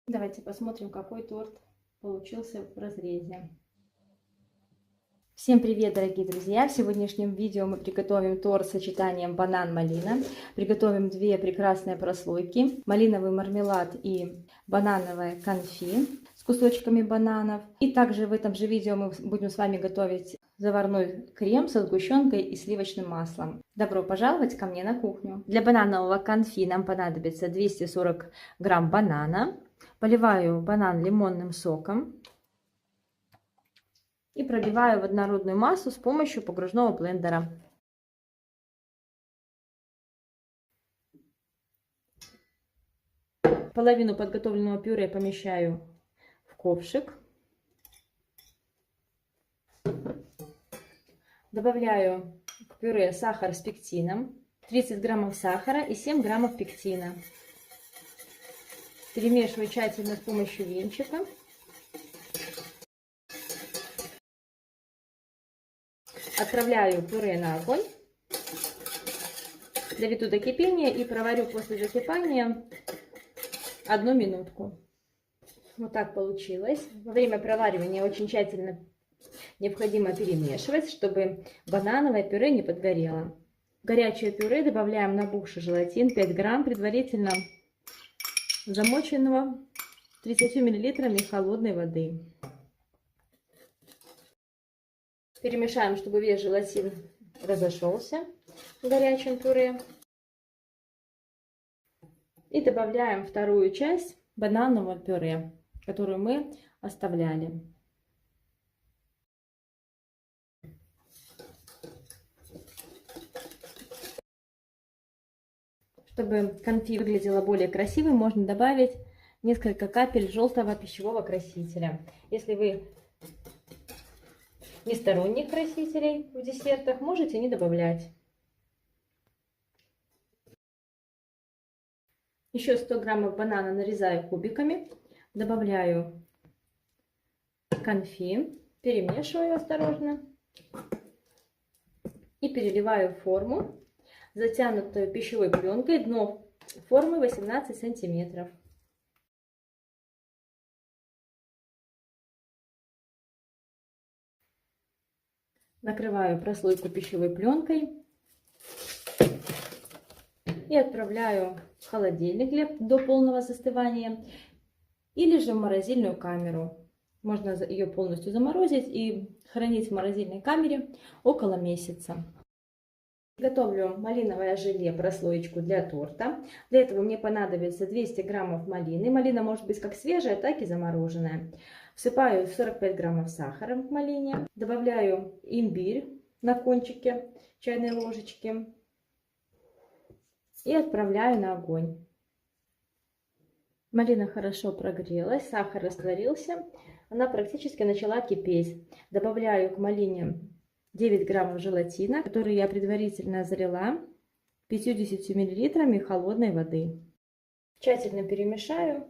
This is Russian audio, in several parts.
Давайте посмотрим, какой торт получился в разрезе. Всем привет, дорогие друзья! В сегодняшнем видео мы приготовим торт с сочетанием банан-малина. Приготовим две прекрасные прослойки: малиновый мармелад и банановое конфи с кусочками бананов. И также в этом же видео мы будем с вами готовить заварной крем со сгущенкой и сливочным маслом. Добро пожаловать ко мне на кухню! Для бананового конфи нам понадобится 240 грамм банана. Поливаю банан лимонным соком и пробиваю в однородную массу с помощью погружного блендера. Половину подготовленного пюре помещаю в ковшик. Добавляю к пюре сахар с пектином, 30 граммов сахара и 7 граммов пектина. Перемешиваю тщательно с помощью венчика. Отправляю пюре на огонь, доведу до кипения и проварю после закипания 1 минутку. Вот так получилось. Во время проваривания очень тщательно необходимо перемешивать, чтобы банановое пюре не подгорело. В горячее пюре добавляем набухший желатин 5 грамм, предварительно замоченного 30 мл холодной воды. Перемешаем, чтобы весь желатин разошелся в горячем пюре. И добавляем вторую часть бананового пюре, которую мы оставляли. Чтобы конфи выглядела более красивой, можно добавить несколько капель желтого пищевого красителя. Если вы не сторонник красителей в десертах, можете не добавлять. Еще 100 граммов банана нарезаю кубиками, добавляю конфи, перемешиваю осторожно и переливаю в форму, затянутую пищевой пленкой. Дно формы 18 сантиметров. Накрываю прослойку пищевой пленкой и отправляю в холодильник до полного застывания или же в морозильную камеру. Можно ее полностью заморозить и хранить в морозильной камере около месяца. Готовлю малиновое желе, прослоечку для торта. Для этого мне понадобится 200 граммов малины. Малина может быть как свежая, так и замороженная. Всыпаю 45 граммов сахара в малине. Добавляю имбирь на кончике чайной ложечки. И отправляю на огонь. Малина хорошо прогрелась, сахар растворился. Она практически начала кипеть. Добавляю к малине 9 граммов желатина, который я предварительно залила 50 мл холодной воды. Тщательно перемешаю.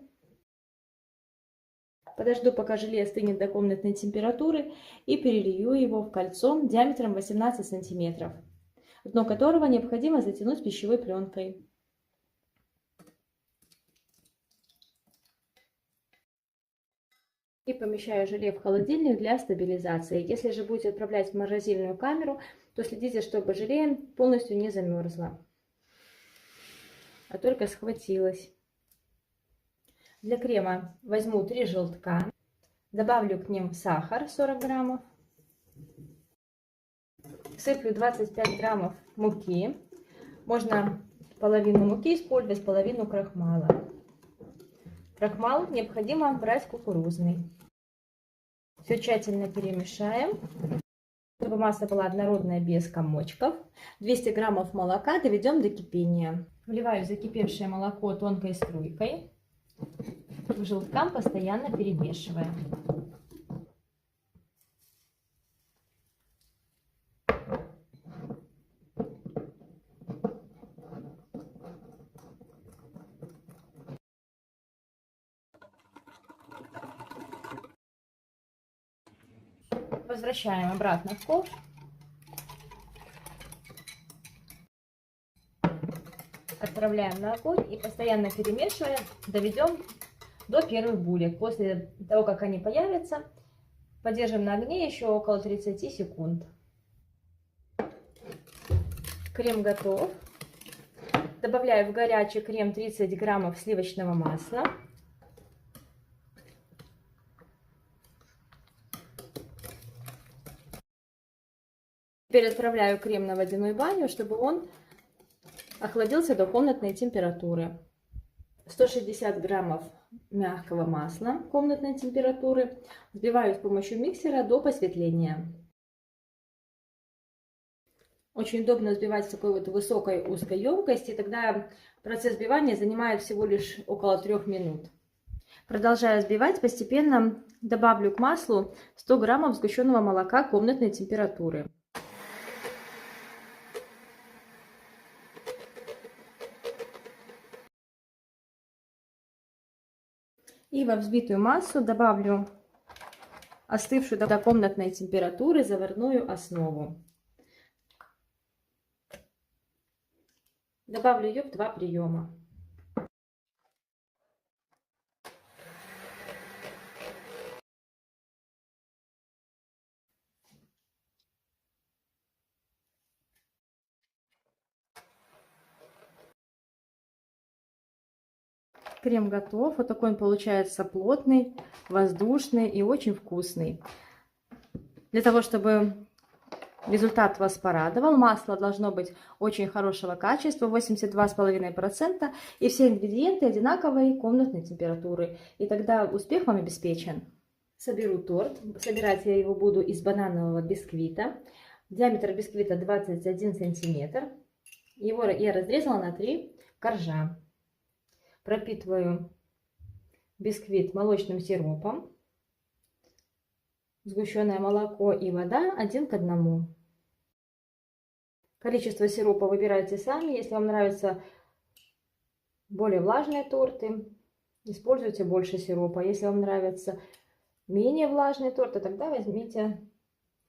Подожду, пока желе остынет до комнатной температуры, и перелью его в кольцо диаметром 18 сантиметров, дно которого необходимо затянуть пищевой пленкой. И помещаю желе в холодильник для стабилизации. Если же будете отправлять в морозильную камеру, то следите, чтобы желе полностью не замерзло, а только схватилось. Для крема возьму 3 желтка, добавлю к ним сахар 40 граммов, сыплю 25 граммов муки. Можно половину муки использовать, половину крахмала. Крахмал необходимо брать кукурузный. Все тщательно перемешаем, чтобы масса была однородная, без комочков. 200 граммов молока доведем до кипения. Вливаю закипевшее молоко тонкой струйкой. К желткам постоянно перемешивая. Возвращаем обратно в ковш. Отправляем на огонь и постоянно перемешивая, доведем до первых булек. После того, как они появятся, подержим на огне еще около 30 секунд. Крем готов. Добавляю в горячий крем 30 граммов сливочного масла. Теперь отправляю крем на водяную баню, чтобы он охладился до комнатной температуры. 160 граммов мягкого масла комнатной температуры. Взбиваю с помощью миксера до посветления. Очень удобно взбивать в такой вот высокой узкой емкости, тогда процесс взбивания занимает всего лишь около 3 минут. Продолжая взбивать, постепенно добавлю к маслу 100 граммов сгущенного молока комнатной температуры. И во взбитую массу добавлю остывшую до комнатной температуры заварную основу. Добавлю ее в 2 приема. Крем готов. Вот такой он получается плотный, воздушный и очень вкусный. Для того, чтобы результат вас порадовал, масло должно быть очень хорошего качества, 82,5%, и все ингредиенты одинаковой комнатной температуры. И тогда успех вам обеспечен. Соберу торт. Собирать я его буду из бананового бисквита. Диаметр бисквита 21 сантиметр. Его я разрезала на 3 коржа. Пропитываю бисквит молочным сиропом. Сгущенное молоко и вода 1 к 1. Количество сиропа выбирайте сами. Если вам нравятся более влажные торты, используйте больше сиропа. Если вам нравятся менее влажные торты, тогда возьмите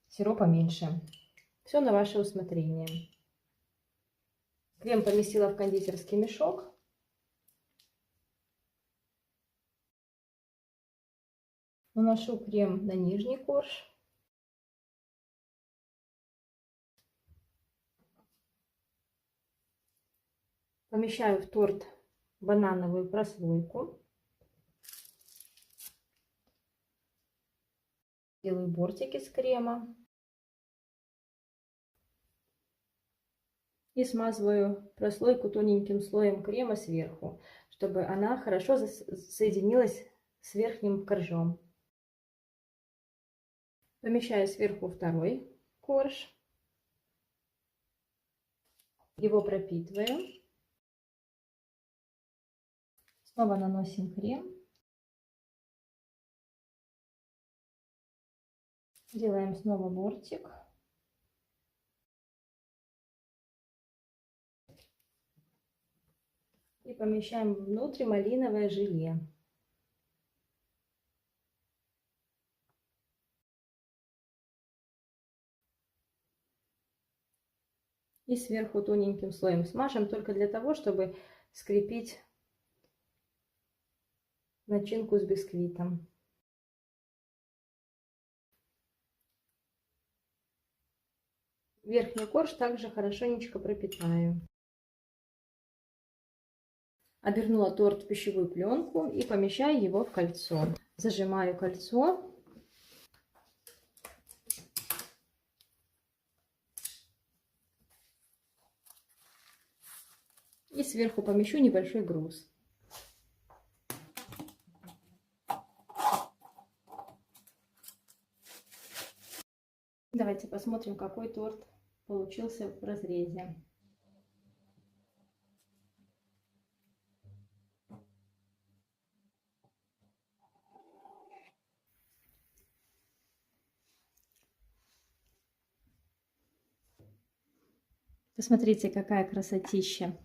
сиропа меньше. Все на ваше усмотрение. Крем поместила в кондитерский мешок. Наношу крем на нижний корж. Помещаю в торт банановую прослойку. Делаю бортики с крема. И смазываю прослойку тоненьким слоем крема сверху, чтобы она хорошо соединилась с верхним коржом. Помещаю сверху второй корж. Его пропитываю. Снова наносим крем. Делаем снова бортик. И помещаем внутрь малиновое желе. И сверху тоненьким слоем смажем, только для того, чтобы скрепить начинку с бисквитом. Верхний корж также хорошенечко пропитаю. Обернула торт в пищевую пленку и помещаю его в кольцо. Зажимаю кольцо. И сверху помещу небольшой груз. Давайте посмотрим, какой торт получился в разрезе. Посмотрите, какая красотища.